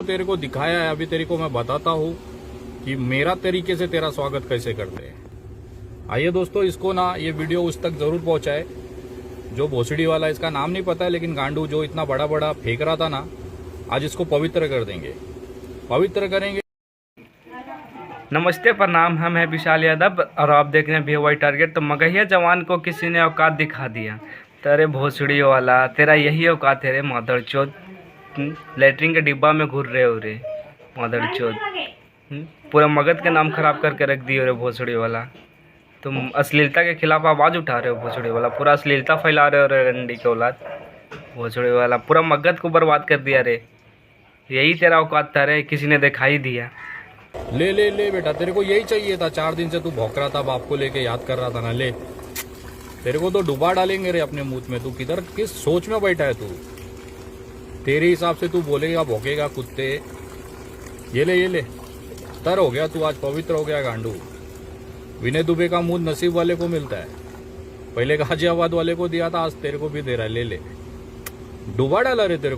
तेरे को दिखाया है, अभी तेरे को मैं बताता हूँ कि मेरा तरीके से तेरा स्वागत कैसे करते हैं। आइए दोस्तों, इसको ना ये वीडियो उस तक जरूर पहुंचाए जो भोसड़ी वाला, इसका नाम नहीं पता है लेकिन गांडू जो इतना बड़ा बड़ा फेंक रहा था ना, आज इसको पवित्र कर देंगे, पवित्र करेंगे। नमस्ते, प्रणाम। हम हैं विशाल यादव और आप देख रहे हैं VY टारगेट। तो मगहिया जवान को किसी ने औकात दिखा दिया। तेरे भोसड़ी वाला, तेरा यही औकात है रे मादर चोद। लेटरिन के डिब्बा में घूर रहे हो रे मादर चोद। पूरा मगध के नाम खराब करके रख दिए रे भोसड़ी वाला। तुम अश्लीलता के खिलाफ आवाज़ उठा रहे हो भोसड़ी वाला, पूरा अश्लीलता फैला रहे हो रे रंडी के औलाद। भोसड़ी वाला पूरा मगध को बर्बाद कर दिया रे। यही तेरा औकात था रे, किसी ने दिखाई दिया। ले ले ले बेटा, तेरे को यही चाहिए था। 4 दिन से तू भौंक रहा था, बाप को लेके याद कर रहा था ना। ले, तेरे को तो डुबा डालेंगे रे अपने मुंह में। तू किधर किस सोच में बैठा है तू? तेरे हिसाब से तू बोलेगा, भौंकेगा कुत्ते। ये ले तर हो गया तू, आज पवित्र हो गया गांडू। विनय दुबे का मुंह नसीब वाले को मिलता है। पहले गाजियाबाद वाले को दिया था, आज तेरे को भी दे रहा है। ले डुबा डाला रे तेरे को।